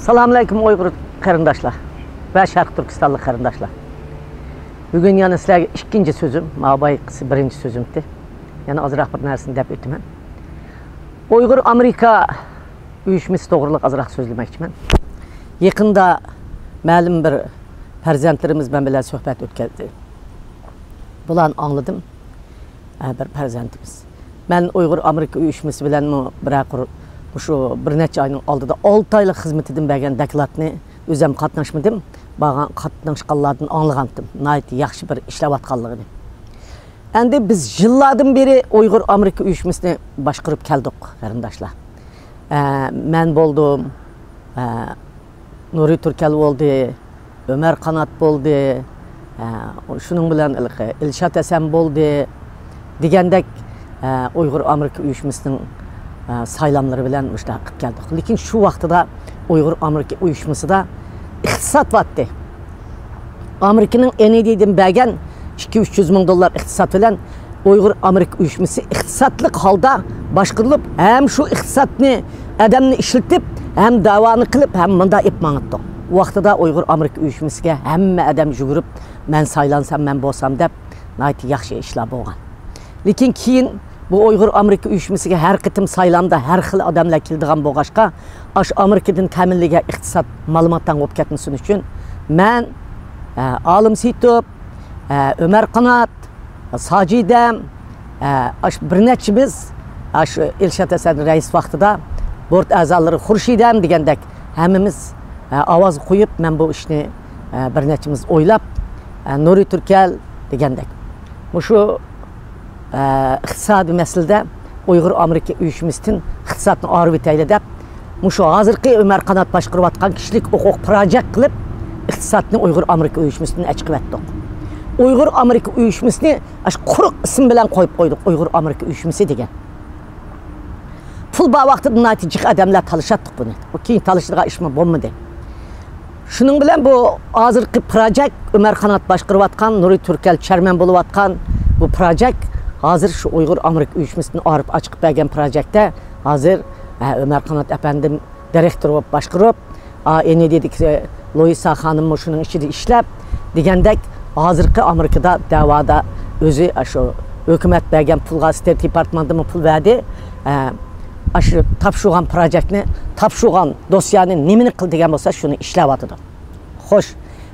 Assalamualaikum Uyghur qarindoshlar va Sharq Turkistonlik qarindoshlar. Bugun yana sizlarga ikkinchi so'zim, maboyqisi birinchi so'zimdi. Yana ozroq bir narsani deb o'taman. Uyghur Amerika uyushmasi to'g'riliq ozroq so'zlamoqchiman. Yaqinda ma'lum bir farzandlarimiz bilan suhbat o'tkazdi. Bularni angladim. Bir farzandimiz. Men Uyghur Amerika uyushmasi bilan şu bir neçə ayının aldıda 6 aylıq xizmetidim bəgən dəklatını özüm qatnaşmadım. Bağın qatnaşqanlardan anlığandım. Nəhayət yaxşı bir işləv atqanlığını. Əndi biz yıllardan beri Uyghur Amerika uyushmasını başqırıb gəldik, qarindaşlar. Mən boldum, Nuri Türkel oldu, Ömer Kanat oldu, şunun bilan İlşat Əsən oldu. Degəndək Uyghur Amerika uyushmasının saylamları bilen müştahak geldik. Lakin şu vaxtıda Uyghur Amerika uyuşması da iktisat vattı. Amerika'nın eni dedim bəgən 200-300 min dollar iktisat bilen Uyghur Amerika uyuşması iktisatlık halda başqırılıb, hem şu iktisatını adamını işletip, hem davanı kılıp, hem mında ipmanıttı. O vaxtıda Uyghur Amerika uyuşmasıga həmmə adam jugurub, mən saylansam, mən bolsam deb, nəhayət yaxşı işlər bolğan. Lakin keyin bu Uyghur Amerika uyushmasiga har qitim saylamda har xil odamlar keldigan bo'lg'ashqa, ash Amerikadan ta'minlagan iqtisod ma'lumotdan o'tib ketmasin uchun men Olim Sitov, Ömer Kanat, Sajidam, ash bir nechimiz ash Elshad Asan rais vaqtida bort a'zolari Xurshidam degandek hammamiz ovoz qo'yib, men bu ishni bir nechimiz o'ylab Nuri Türkel degandek. Shu iqtisadi meselede Uyghur Amerika uyushmasidan iqtisodni orib etayli deb, shu hozirgi Ömer Kanat başqarib atgan kishilik huquq projekt qilib, iqtisodni Uyghur Amerika uyushmasidan chiqib etdik. Uyghur Amerika uyushmasini quruq ism bilan qo'yib qo'ydik, Uyghur Amerika uyushmasi degan. Pul ba vaqtida natijik odamlar talashatdik buni. Bu keyin talashdigan ishmi bo'lmadi. Shuning bilan bu hozirgi projekt Ömer Kanat başqarib atgan, Nuri Türkel chairman bo'lib atgan bu projekt hazır şu Uyghur Amerika uyushmasini orib açık bergan projektda hazır Ömer Kanat efendim direktor bo'lib başqarib, eni dedik Loisa xanım şunun içinde işlep degandek hozirgi Amerikada davada o'zi şu hukumat bergan pulga State departamentida pul verdi. Şu tapşırgan projektni, tapşırgan dosyani nimani qil degan bo'lsa shuni ishlab atadi. Xo'sh,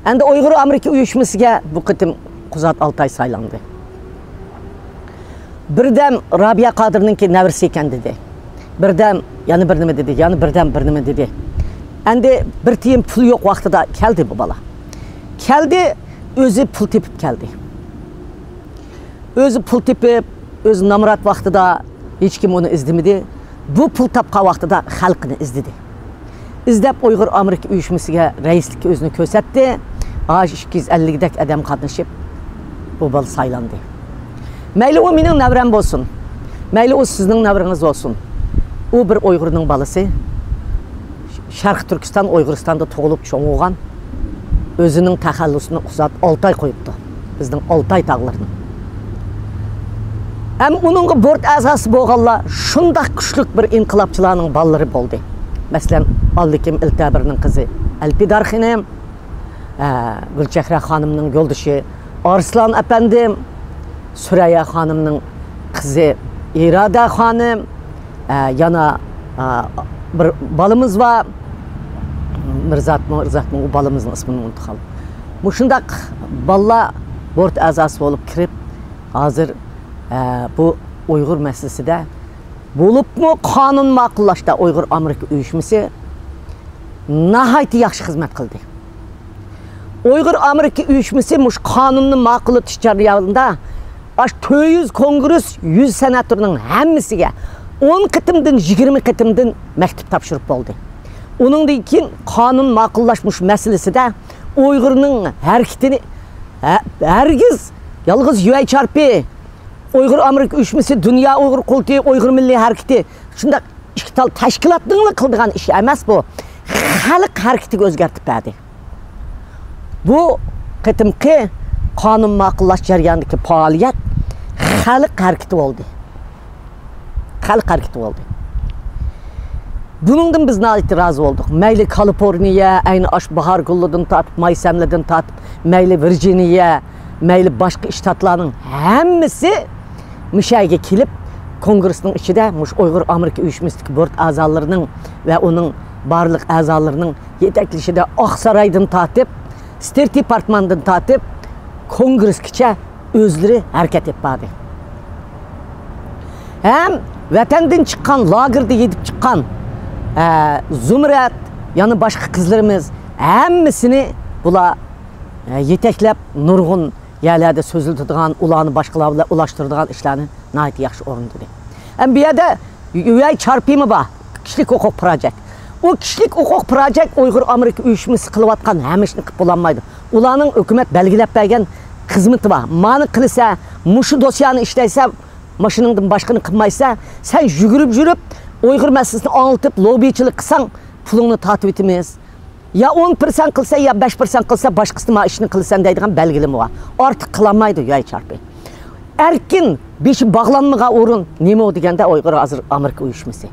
endi Uyghur Amerika uyushmasiga bu qitim Quzat Altay saylandi. Birdem Rabia Qadir'ninki nevrisi ekan dedi. Birdem yani bir nima dedi, yani birdem bir nima dedi. Endi bir tiyim pul yo'q vaqtida keldi bu bala. Keldi, o'zi pul tepib keldi. O'zi pul tepib, o'zi namrat vaqtida hech kim uni izlamadi. Bu pul topgan vaqtida xalqni izladi. İzlab Uyghur Amerika uyushmasiga raislikka o'zini ko'rsatdi. 250 dak adam qatnashib bu bal saylandi. Mayli o mening navram bo'lsin, mayli o sizning navringiz bo'lsin. O bir Uyg'urning balasi. Sharq Turkiston, Uyg'uristonda tug'ilib cho'ng'ilgan. O'zining taxallusini Quzat Altay qo'yibdi. Bizning Altay tog'larini. Ham uning bort a'zosi bo'lganlar shunday kuchli bir inqilobchilarning ballari bo'ldi. Masalan, Allikim Iltabirning qizi Alpidar xonim, Gulchehra xonimning yo'ldoshi Arslan apandim, Süreyya Hanım'ın kızı İrada Hanım, yana bir balımız var, Mirzat mı o balımızın ismini unutkalım. Muşundak balla bort azası olup kirip, hazır bu Uyghur meselesi de bulup mu kanun maqullaştı Uyghur Amerika uyushmasi nahayeti yaxşı hizmet kıldı. Uyghur Amerika uyushmasi muş kanunni maqulu jarayonida 200 kongres 100 senatörünün hemmisiga 10 qitimdan 20 qitimdan maktub topshirib bo'ldi. Onun keyin qonun ma'qullashmuş meselesida Uyg'urning harakatini hergiz yalnız UHRP Uyghur Amerika uyushmasi, Dünya Uyg'ur qurultiyi, Uyg'ur milliy harakati shunday ikki tal tashkilotning qildigan ish emas bu. Xalq harakatiga o'zgartib berdi. Bu qitimki qonun ma'qullash jarayonidagi faoliyat xalq harakati bo'ldi. Xalq harakati bo'ldi. Bunundan biz nəhayət razı olduq. Məyli Kaliforniya, ayni aş bahar gulludan tatıb, Maysamlıdan tatıb, məyli Virginiya, məyli başqa ştatların hamısı müşahidə kilib Kongressning içində muş Uyğur Amerika Uyuşmasındakı board a'zolarının və onun barlıq a'zolarının yetaklaşida Oqsaroydan tatıb, State Departmentdan tatıb Kongressgacha özləri hərəkət etmədi. Həm vətəndən çıxan, lagerdə yedib çıxan Zumrat, yani başqa qızlarımız hamısını bula yeteklep nurgun yerlerde sözüldüğün, ulanı başqalarına ulaştırdığın işlerini nəhayət yaxşı orundudur. Hem bir yerde üyey çarpımı var, kişilik hüquq projekt. O kişilik hüquq projekt Uyğur Amerika Uyuşması qılıbatqan həmişini qıb bulanmaydı. Ulanın hükümet belgilep bergen xizmeti var. Mani qilsa, muşu dosyanı işləysə, maşınından başqını qılmaysa, sen jürüp Uyğur meselesini anlatıp lobbyçilik kılsan pulunu tatip etimiz. Ya 10% kılsa ya 5% kılsa başkasına işini kılsan deydiğin belgilimi var. Artık kılamaydı yay çarpı. Erkin bir şey bağlanmağa uğrun neme o degende Uyğur Amerika Uyuşması.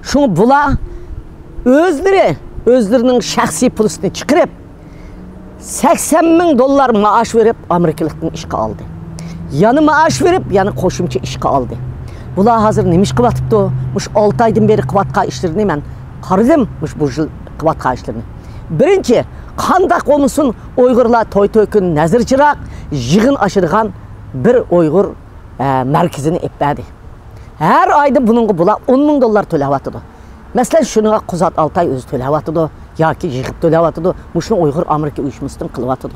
Şunu bula özlerinin şahsi pulusunu çıkarıp $80.000 maaş verip Amerikalıktan işe aldı. Yani maaş verip yani koşumçu işe aldı. Bula hazır nemiş qıvatıbdı, muş 6 aydan beri qıvatqa işlerini mən qarıdım bu yıl qıvatqa işlerini. Birinci, qandaq olmuşsun Uyğurlar toy-toykun nəzir çıraq, yığın aşırıqan bir Uyğur mərkizini etmədi. Her ayda bunun bula $10.000 töləvatıdı. Məsələn, şuna Quzat Altay özü töləvatıdı, ya ki yığıb töləvatıdı, muşunu Uyğur Amerika Uyuşmasından qılıvatıdı.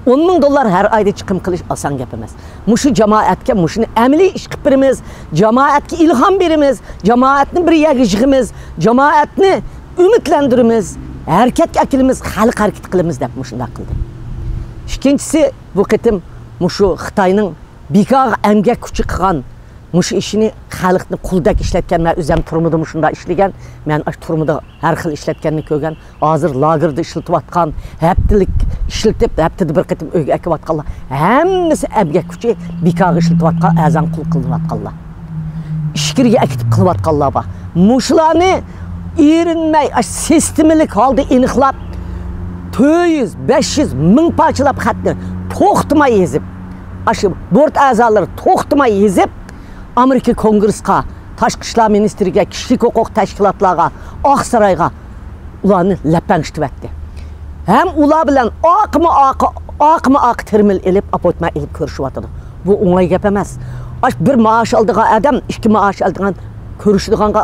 $10.000 her ayda çıkım kılış asan yapamaz. Muşu cemaatke, muşunu emli iş kıpırımız, cemaatke ilham birimiz, cemaatini bir yagıcığımız, cemaatini ümitlendirimiz, erkek akilimiz, halk hareket kılımız deyip muşunu akıldı. İkincisi bu kıtım muşu Xitayının bikağı emgek küçük kılan, muşu işini halkını kuldak işletken, ben üzem turumuda muşunda işlegen, ben turumuda her xil işletkenini kögen, hazır lagırda işletip atkan, heptilik işletip, heptidi bir kıtım öge ekip atkanlar. Hemmisi emgek küçük bikağı işletip atkan, azan kul kılıp atkanlar. İşkirge ekip kılıp atkanlar bak. Muşlarını irinmey, sistemilik halde iniklap, 200-500 min parçalap xatlar, toxtuma yezip, board azaları toxtuma yezip, Amerika Kongress'a, Taşqı İşlər Ministriga, kişilik hüquq təşkilatlarına, Oqsaroyga ularını ləpənşitib etdi. Hem ular bilan aq termil elib, apotma elib görüşüb atıdı. Bu oңай gap emas. Bir maaş aldığın adam, 2 maaş aldığın görüşüdüğün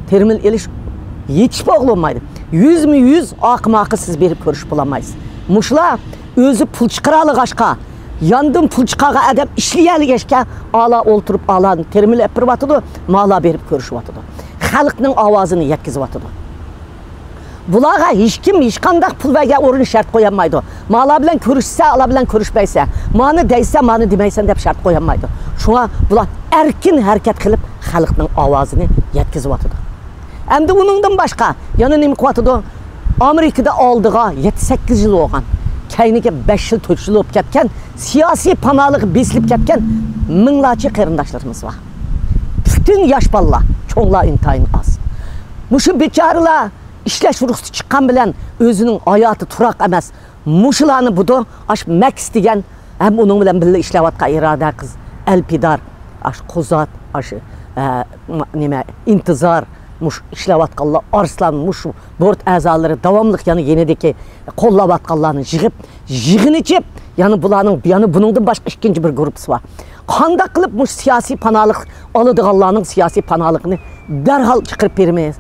termil eliş hiç bağlı olmaydı. 100 aq siz berip görüşüp bulamayız. Muşlar özü pul çıqaralı qaşqa, yandım pul çıqağı adam işleyeli geçke ala olturup alanı termil epirip atıdı, mala berip görüşüp atıdı. Xalqның avazını yetkizip atıdı. Bulağa hiç kim, hiç qandaq pul verge orunu şart koyamaydı. Mala bilen görüşse, ala bilen görüşmeyse, manı deyse, manı demeysen de şart koyamaydı. Şuna bula erkin hareket kılıp xalqның avazını yetkizip atıdı. Hem de bunundan başka, yanı nemi kuatıdı, Amerika'da aldığı 7-8 yıl olğan, Keyniga 5 yıl 4 yıl olup ketken, siyasi panalığı besilip ketken minlarca qeyrindaşlarımız var. Bütün yaş balla, çoğunlar intayın az. Muşu bekarılar işleş ruhsu çıkan bilen özünün hayatı turak emas. Muşularını budu, mek isteyen, hem onun bilen birlikte işlevatka irade kız, Elpidar, Quzat, intizar, muş işlevatkallar, Arslan, muş board azaları davamlıq yani yenideki kollavatkallarını yığın içip, yani bunun başka ikinci bir grupsu var. Qanda qılıp muş siyasi panalık alıdığanlarının siyasi panalığını derhal çıkırıp vermeyiz.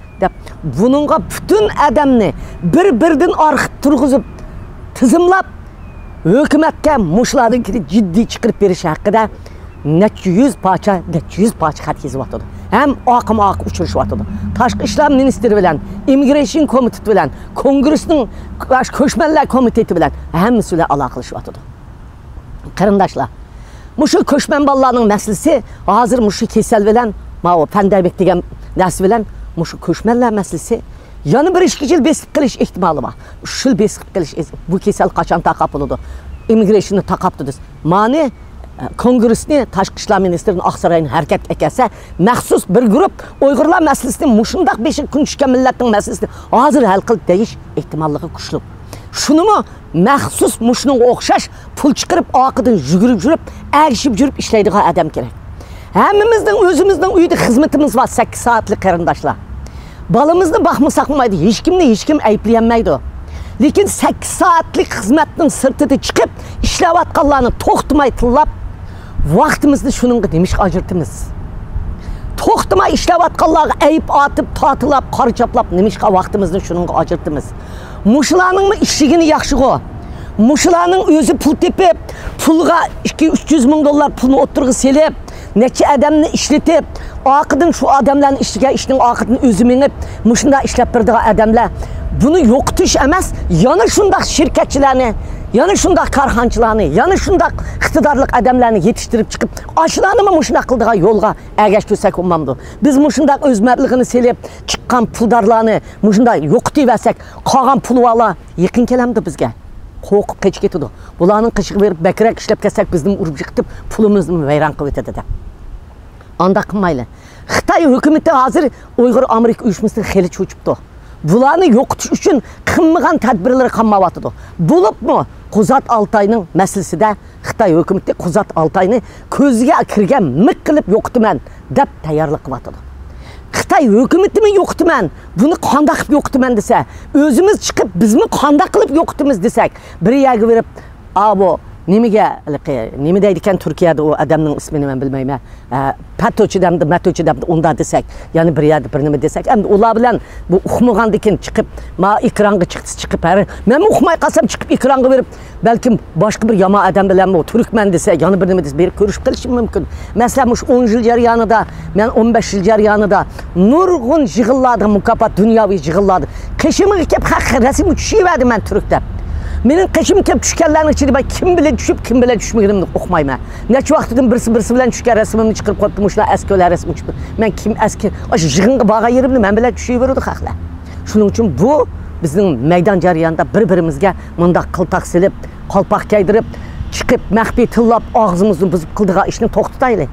Bununla bütün adamını bir-birden arxıp turğuzup, tızımlap, hükümetke muşlarınkini ciddi çıkırıp veriş hakkında neçə yüz parça xat yazıb atıdı. Hem aq uçuruş atıdı. Taşqı İşlər Ministri bilen, Immigration Komiteti bilen, Kongress'nin Köşmeller Komiteti bilen hemisiyle alaqılışıb atıdı. Qırındaşlar, muşu köşmen ballarının meselesi hazır muşu kesel bilen, Fənderbek degen nəsi bilen, muşu köşmeller meselesi yanı bir işkicil besip qilish ihtimali var. Şul besip qilish bu kesel qaçan taqap oludu. Immigration'ı taqaptıdız. Mani Kongressni Tashqi ishlar ministrining Oqsaroyni harakat etsa, maxsus bir guruh Uyg'urlar masalasini mushundaq 5 kun tushgan millatning masalasini hozir hal qilib deyish ehtimolligi kuchli. Shunimi maxsus mushning o'xshash pul chiqarib oqidan yugurib, agishib yurib ishlaydigan odam kerak. Hammamizning o'zimizning uyda xizmatimiz bor 8 soatlik qarindoshlar. Balamizni baxmasak bo'lmaydi, hech kim ayblayolmaydi. Lekin 8 soatlik xizmatning sirtida chiqib ishlayotganlarni to'xtamay tillab, vaqtimizni shuningga nimish ajratimiz. To'xtamay ishlayotganlarga ayb atib, tatilab, qarchaplab nimishqa vaqtimizni shuningga ajratimiz. Mushlarning ishigini yaxshigo. Mushlarning o'zi pul tepib, pulga 200-300 ming dollar pulni o'tirg'i selib, necha odamni ishlatib, oqidan shu odamlarning ishiga ishning oqidini o'zi minib, mushunda ishlab berdigan odamlar bunu yo'qotish emas, yana shundaq shirkatchilarni, yana shundaq korxonchilarni, yana shundaq iqtidorli odamlarni yetishtirib chiqib, ashlarni mushundaq qildigan yo'lga ergashtirsak bo'lmamdi. Biz mushundaq o'z mablig'ini selib chiqqan puldorlarni mushundaq yo'qotaversak, qolgan pulvalla yaqin kelamdi bizga. Qo'rqib qechib ketadi. Bularning qishig'i berib bakrak ishlab kelsak, bizni urib yiqitib, pulimizni vayron qilib ketadi. Anda qilmayli. Xitoy hukumati hozir Uyg'ur Amerika uyushmasini xeli cho'chibdi. Bularni yo'qotish uchun qilmagan tadbirlar qilmayotdi. Bo'libmi? Quzat Altayning masalasida Xitoy hukumati Quzat Altayni ko'ziga kirgan miq qilib yo'qotaman deb tayyorlik qilyapti. Xitoy hukumatimi yo'qotaman, buni qanday qilib yo'qotaman desa, o'zimiz chiqib bizmi qanday qilib yo'qotamiz desak, bir yerga berib, "Abo, nima deydi ekan Turkiyada o adamning ismini men bilmayman. Matochidamdi unda desak, ya'ni bir yerda bir nima desak, endi ular bilan bu uqmagandikin chiqib, ma ekranga chiqib, men uqmay qolsam chiqib ekranga berib, balkim boshqa bir yomon odam bilan bu turkman desa, yana bir nima desa, berib ko'rishib qilishim mumkin. Masalan, shu 10 yil jarayonida, men 15 yil jarayonida nurg'un yig'illardi, mukofot dunyoviy yig'illardi. Qishimga kelib haq rasm tushiverdi men turkda. Mening qishim kelib tushganlarning ichida ben kim bilan tushib, kim bilan tushmaganimni uqmayman. Necha vaqtdan birisi bilan tushgan rasmimni chiqarib qo'yibdi, shular askolar rasmi chiqdi. Men kim aski, o'sha yig'inga borgan yerimni men bilan tushaverdi xalqlar. Shuning uchun bu bizning maydon jarayonida bir-birimizga mundaq qiltaq silib, qalpoq kaydirib, chiqib maxfiy tillab og'zimizni buzib qildigan ishni to'xtataylik.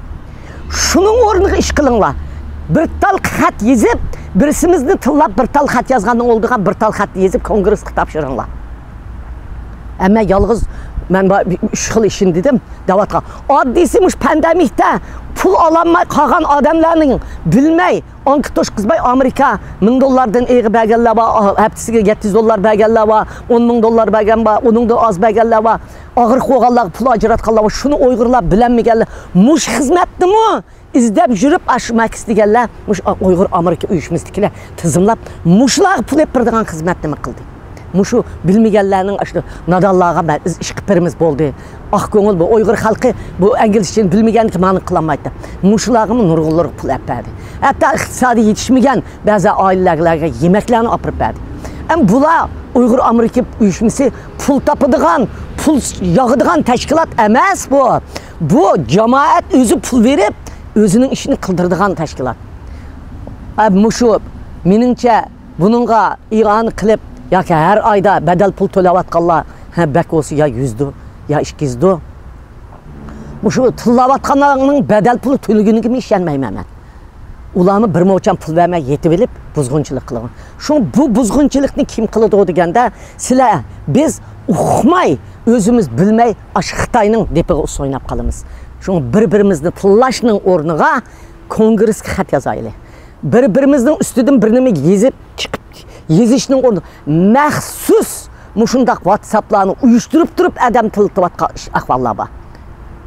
Shuning o'rniga ish qilinglar. Bir tal xat yozib, birisimizni tillab bir tal xat yozganning oldiga bir tal xat yozib kongressga topshiringlar. Ama yalğız ben 3 xil işin dedim davatqa. Oddiysimiş pandemiyada pul alanmay qolgan odamlarning bilmay, ankitosh qizmay Amerika 1000 dollardan eği berganlar bor, haftasiga 700 dollar berganlar bor, 10 dollar bergan bor, onun da az berganlar bor. Og'ir qo'yganlar, pul ajratganlar bor. Shuni Uyg'urlar bilmaganlar. Mush xizmatnimi izlab yurib ashmak istaganlar, mush Uyg'ur Amerika uyushmasidagilar tizimlab mushlar pul beradigan xizmatni qildi. Muşu bilmeyenlerinin aşırı nadallığa ben iş kıpırımız oldu. Ah ko'ngil bu Uyg'ur xalqi bu İngilizceni bilmeyen ki mani kılamaydı. Muşulağımı nurgulları pul yapardı. Hatta iqtisadi yetişmeyen bazı ailelerine yemeklerini apırıp verdi. Ama bular Uyg'ur Amerika uyushmasi pul tapıdığan, pul yağıdığan teşkilat emas bu. Bu cemaat özü pul verip özünün işini kıldırdığan teşkilat. Muşu meningcha bununla iğanı kılıp ya ki her ayda bedel pul to'layotganlar bek olsa ya 100'du ya 200'du. Bu şu to'layotganlarning bedel pulu to'laguniga men ishonmayman men. Ularni bir mo'cham pul vermay yetib olib buzg'unchilik qilgan. Shu bu buzg'unchilikni kim qiladi deganda, sizlar biz uqmay, o'zimiz bilmay ash Xitoyning depiga o'ynab qolamiz. Shu bir-birimizni pullashning o'rniga kongressga xat yozaylik. Bir-birimizning ustidan bir nima yezib chiqib yezishning o'rni maxsus mushundaq WhatsApp'larni uyushtirib turib adam tiltiyotgan ahvollar bor.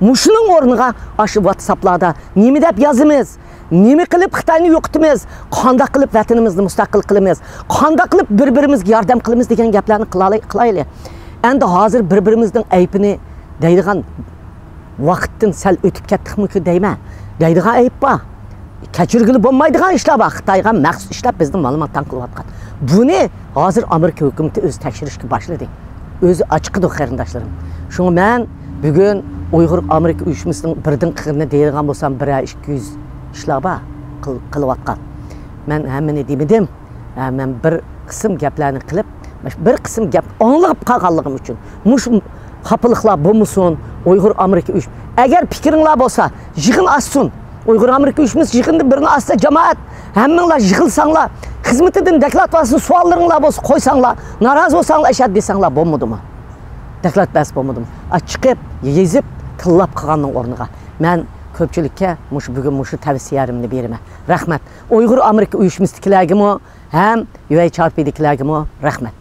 Mushuning o'rniga aşı WhatsApp'larda nima deb yozamiz, nima qilib Xitoyni yo'qotamiz, qanday qilib vatanimizni mustaqil qilamiz, qanday qilib bir-birimizga yordam qilamiz degan gaplarni qilaylik. Endi hozir bir-birimizning aybini deydigan vaqtdan sal o'tib ketdikmi deyman. Deydigan ayb bor. Kechirgili bo'lmaydigan ishlar bor. Xitoyga maxsus ishlab bizni ma'lumotdan qilyotgan. Buni hozir Amerika hukumati o'zi tekshirishga boshladi. O'zi ochiqdi qarindoshlarim. Shunga men bugun Uyg'ur Amerika uyushmasining birdan qilg'ini deydigan bo'lsam 1-200 ishlar bor qilyotgan. Men hammani demedim. Men bir qism gaplarni qilib, bir qism gap anglab qolganligim uchun mush xafalıqlar bo'lmasin Uyg'ur Amerika uyushmasi. Eğer fikrinler bolsa, yığın açsın. Uygur Amerika uyuşması yığındı birini açsa cemaat. Hemminler yığılsanlar, hizmetinden deklarasyonu suallarınlar bolsa koysanlar, narazı olsanlar eşat desenler bolmadı mı? Deklarat bolmadı mı? Çıkıp, yezip, tillap kılganın ornuğa. Ben köpçülükке bugün muşu tavsiyerimni berime. Rahmet. Uygur Amerika uyuşmasıdikilagimi hem UA çarpıdikilegimi rahmet.